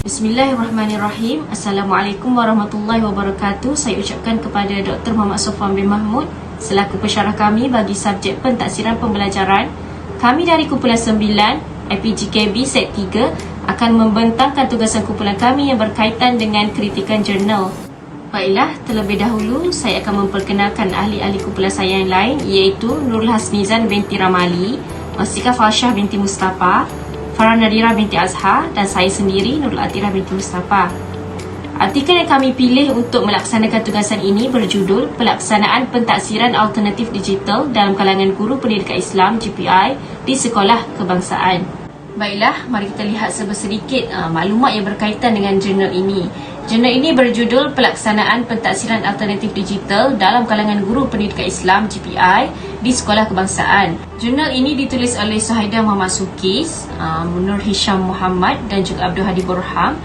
Bismillahirrahmanirrahim. Assalamualaikum warahmatullahi wabarakatuh. Saya ucapkan kepada Dr. Muhammad Sofwan bin Mahmud selaku pensyarah kami bagi subjek pentaksiran pembelajaran. Kami dari kumpulan 9 IPGKB Set 3 akan membentangkan tugasan kumpulan kami yang berkaitan dengan kritikan jurnal. Baiklah, terlebih dahulu saya akan memperkenalkan ahli-ahli kumpulan saya yang lain, iaitu Nurul Hasnizan binti Ramali, Masika Falsyah binti Mustafa, Farah Nadira binti Azhar, dan saya sendiri Nurul Atira binti Mustafa. Artikel yang kami pilih untuk melaksanakan tugasan ini berjudul Pelaksanaan Pentaksiran Alternatif Digital dalam kalangan Guru Pendidikan Islam GPI di Sekolah Kebangsaan. Baiklah, mari kita lihat sedikit maklumat yang berkaitan dengan jurnal ini. Jurnal ini berjudul Pelaksanaan Pentaksiran Alternatif Digital dalam kalangan Guru Pendidikan Islam GPI di Sekolah Kebangsaan. Jurnal ini ditulis oleh Suhaidah Muhammad Sukis, Nur Hisham Muhammad dan juga Abdul Hadi Burham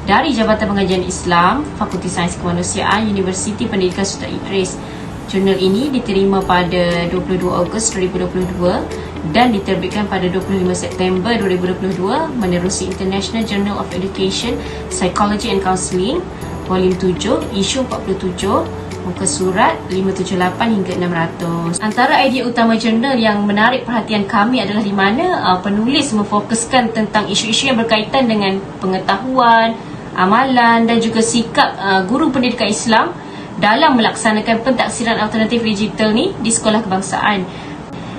dari Jabatan Pengajian Islam, Fakulti Sains Kemanusiaan, Universiti Pendidikan Sultan Idris. Jurnal ini diterima pada 22 Ogos 2022 dan diterbitkan pada 25 September 2022 menerusi International Journal of Education, Psychology and Counselling, Volume 7, Isu 47, muka surat 578 hingga 600. Antara idea utama jurnal yang menarik perhatian kami adalah di mana penulis memfokuskan tentang isu-isu yang berkaitan dengan pengetahuan, amalan dan juga sikap guru pendidikan Islam dalam melaksanakan pentaksiran alternatif digital ni di sekolah kebangsaan.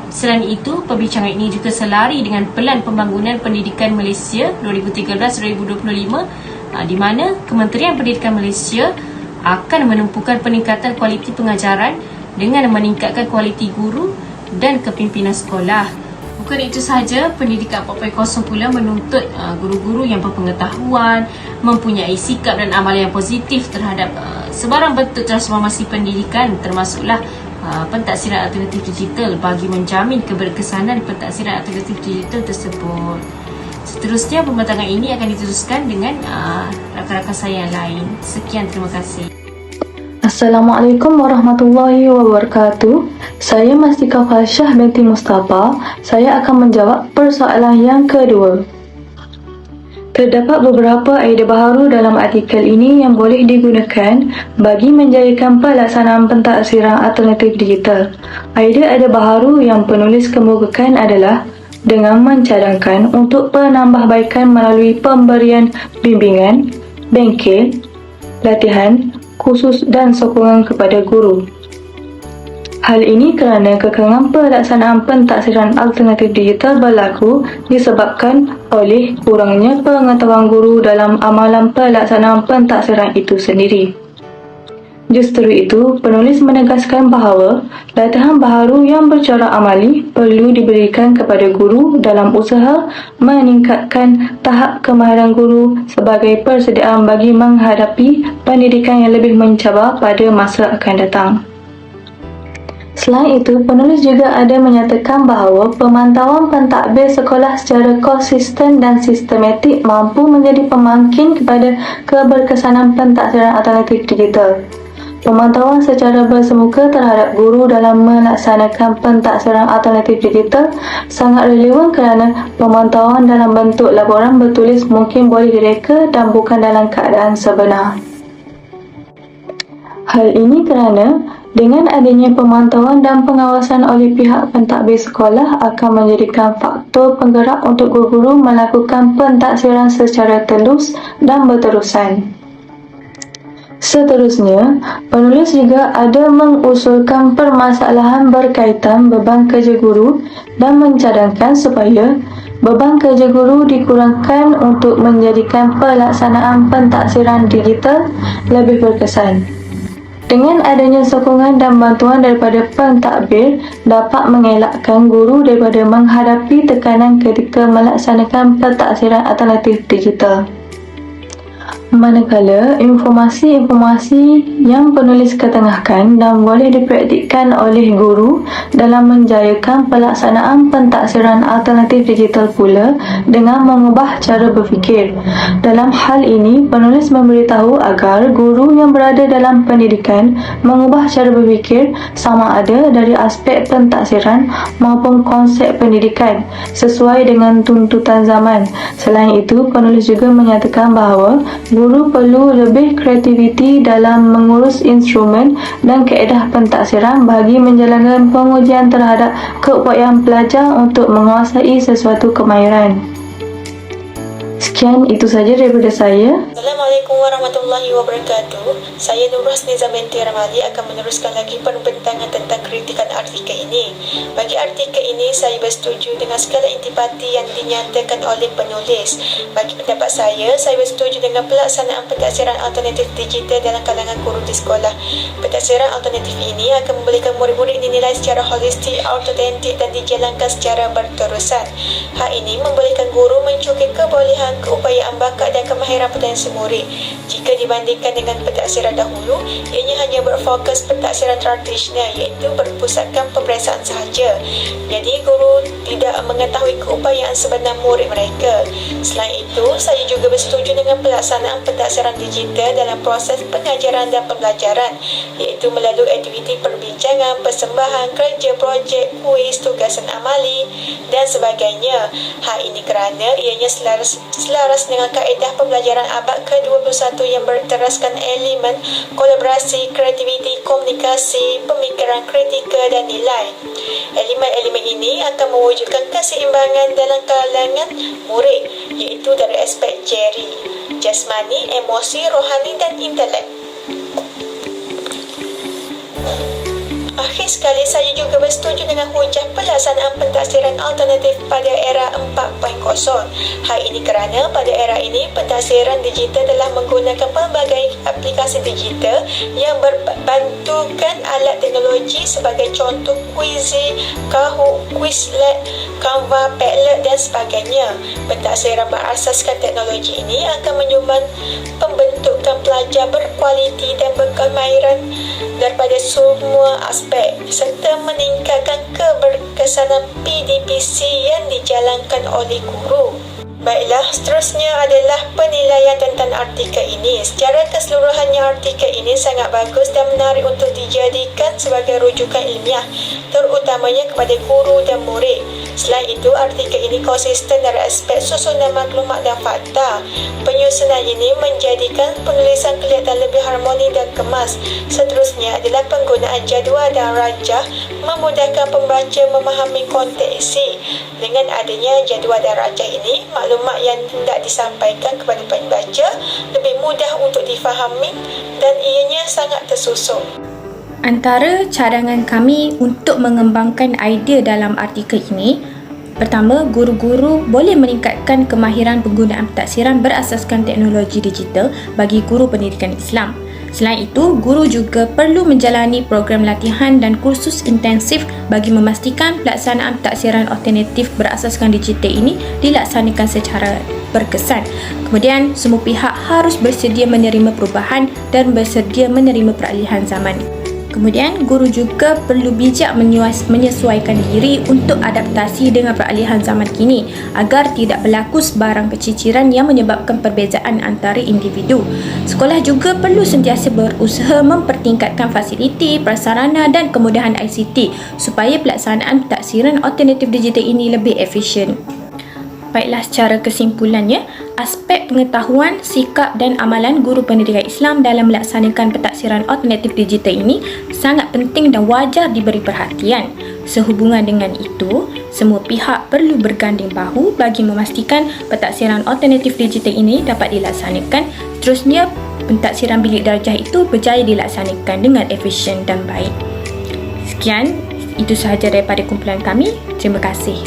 Selain itu, perbincangan ini juga selari dengan Pelan Pembangunan Pendidikan Malaysia 2013-2025 di mana Kementerian Pendidikan Malaysia akan menumpukan peningkatan kualiti pengajaran dengan meningkatkan kualiti guru dan kepimpinan sekolah. Bukan itu sahaja, Pendidikan 4.0 pula menuntut guru-guru yang berpengetahuan, mempunyai sikap dan amalan yang positif terhadap sebarang bentuk transformasi pendidikan, termasuklah pentaksiran alternatif digital bagi menjamin keberkesanan pentaksiran alternatif digital tersebut. Seterusnya, pembentangan ini akan diteruskan dengan rakan-rakan saya yang lain. Sekian, terima kasih. Assalamualaikum warahmatullahi wabarakatuh. Saya Masika Falsyah binti Mustafa. Saya akan menjawab persoalan yang kedua. Terdapat beberapa idea baharu dalam artikel ini yang boleh digunakan bagi menjadikan pelaksanaan pentaksiran alternatif digital. Idea baharu yang penulis kemukakan adalah dengan mencadangkan untuk penambahbaikan melalui pemberian bimbingan, bengkel, latihan khusus dan sokongan kepada guru. Hal ini kerana kekangan pelaksanaan pentaksiran alternatif digital berlaku disebabkan oleh kurangnya pengetahuan guru dalam amalan pelaksanaan pentaksiran itu sendiri. Justru itu, penulis menegaskan bahawa latihan baharu yang bercorak amali perlu diberikan kepada guru dalam usaha meningkatkan tahap kemahiran guru sebagai persediaan bagi menghadapi pendidikan yang lebih mencabar pada masa akan datang. Selain itu, penulis juga ada menyatakan bahawa pemantauan pentadbir sekolah secara konsisten dan sistematik mampu menjadi pemangkin kepada keberkesanan pentaksiran alternatif digital. Pemantauan secara bersemuka terhadap guru dalam melaksanakan pentaksiran alternatif digital sangat relevan kerana pemantauan dalam bentuk laporan bertulis mungkin boleh direka dan bukan dalam keadaan sebenar. Hal ini kerana dengan adanya pemantauan dan pengawasan oleh pihak pentadbir sekolah akan menjadikan faktor penggerak untuk guru-guru melakukan pentaksiran secara telus dan berterusan. Seterusnya, penulis juga ada mengusulkan permasalahan berkaitan beban kerja guru dan mencadangkan supaya beban kerja guru dikurangkan untuk menjadikan pelaksanaan pentaksiran digital lebih berkesan. Dengan adanya sokongan dan bantuan daripada pentadbir dapat mengelakkan guru daripada menghadapi tekanan ketika melaksanakan pentaksiran alternatif digital. Manakala informasi-informasi yang penulis ketengahkan dan boleh dipraktikkan oleh guru dalam menjayakan pelaksanaan pentaksiran alternatif digital pula dengan mengubah cara berfikir. Dalam hal ini, penulis memberitahu agar guru yang berada dalam pendidikan mengubah cara berfikir sama ada dari aspek pentaksiran maupun konsep pendidikan sesuai dengan tuntutan zaman. Selain itu, penulis juga menyatakan bahawa guru perlu lebih kreativiti dalam mengurus instrumen dan kaedah pentaksiran bagi menjalankan pengujian terhadap keupayaan pelajar untuk menguasai sesuatu kemahiran. Sekian, itu saja daripada saya. Assalamualaikum warahmatullahi wabarakatuh. Saya Nur Rosniza binti Ramali akan meneruskan lagi perbincangan tentang kritikan artikel ini. Bagi artikel ini, saya bersetuju dengan segala intipati yang dinyatakan oleh penulis. Bagi pendapat saya bersetuju dengan pelaksanaan pentaksiran alternatif digital dalam kalangan guru di sekolah. Pentaksiran alternatif ini akan membolehkan murid-murid dinilai secara holistik, autentik dan dijalankan secara berterusan. Hal ini membolehkan guru mencukir kebolehan, keupayaan bakat dan kemahiran potensi murid. Jika dibandingkan dengan pentaksiran dahulu, ianya hanya berfokus pentaksiran tradisional iaitu berpusatkan peperiksaan sahaja. Jadi guru tidak mengetahui keupayaan sebenar murid mereka. Selain itu, saya juga bersetuju dengan pelaksanaan pentaksiran digital dalam proses pengajaran dan pembelajaran iaitu melalui aktiviti perbincangan, persembahan, kerja projek, kuis, tugasan amali dan sebagainya. Hal ini kerana ianya selaras dengan kaedah pembelajaran abad ke-21 yang berteraskan elemen kolaborasi, kreativiti, komunikasi, pemikiran kritikal dan nilai. Elemen-elemen ini akan mewujudkan keseimbangan dalam kalangan murid iaitu dari aspek jeri, jasmani, emosi, rohani dan intelek. Akhir sekali, saya juga bersetuju dengan hujah pelaksanaan pentaksiran alternatif pada era 4.0. Hal ini kerana pada era ini, pentaksiran digital telah menggunakan pelbagai aplikasi digital yang berbantukan alat teknologi sebagai contoh Quizy, Kahoot, Quizlet, Canva, Padlet dan sebagainya. Pentaksiran berasaskan teknologi ini akan menyumbang pembentukan pelajar berkualiti dan berkemahiran daripada semua aspek serta meningkatkan keberkesanan PDPC yang dijalankan oleh guru. Baiklah, seterusnya adalah penilaian tentang artikel ini. Secara keseluruhannya, artikel ini sangat bagus dan menarik untuk dijadikan sebagai rujukan ilmiah, terutamanya kepada guru dan murid. Selain itu, artikel ini konsisten dari aspek susunan maklumat dan fakta. Penyusunan ini menjadikan penulisan kelihatan lebih harmoni dan kemas. Seterusnya adalah penggunaan jadual dan rajah memudahkan pembaca memahami konteks isi. Dengan adanya jadual dan rajah ini, maklumat yang hendak disampaikan kepada pembaca lebih mudah untuk difahami dan ianya sangat tersusun. Antara cadangan kami untuk mengembangkan idea dalam artikel ini, pertama, guru-guru boleh meningkatkan kemahiran penggunaan pentaksiran berasaskan teknologi digital bagi guru pendidikan Islam. Selain itu, guru juga perlu menjalani program latihan dan kursus intensif bagi memastikan pelaksanaan pentaksiran alternatif berasaskan digital ini dilaksanakan secara berkesan. Kemudian, semua pihak harus bersedia menerima perubahan dan bersedia menerima peralihan zaman. Kemudian, guru juga perlu bijak menyesuaikan diri untuk adaptasi dengan peralihan zaman kini agar tidak berlaku sebarang keciciran yang menyebabkan perbezaan antara individu. Sekolah juga perlu sentiasa berusaha mempertingkatkan fasiliti, prasarana dan kemudahan ICT supaya pelaksanaan pentaksiran alternatif digital ini lebih efisien. Baiklah, secara kesimpulannya, aspek pengetahuan, sikap dan amalan guru pendidikan Islam dalam melaksanakan pentaksiran alternatif digital ini sangat penting dan wajar diberi perhatian. Sehubungan dengan itu, semua pihak perlu berganding bahu bagi memastikan pentaksiran alternatif digital ini dapat dilaksanakan. Seterusnya, pentaksiran bilik darjah itu berjaya dilaksanakan dengan efisien dan baik. Sekian, itu sahaja daripada kumpulan kami. Terima kasih.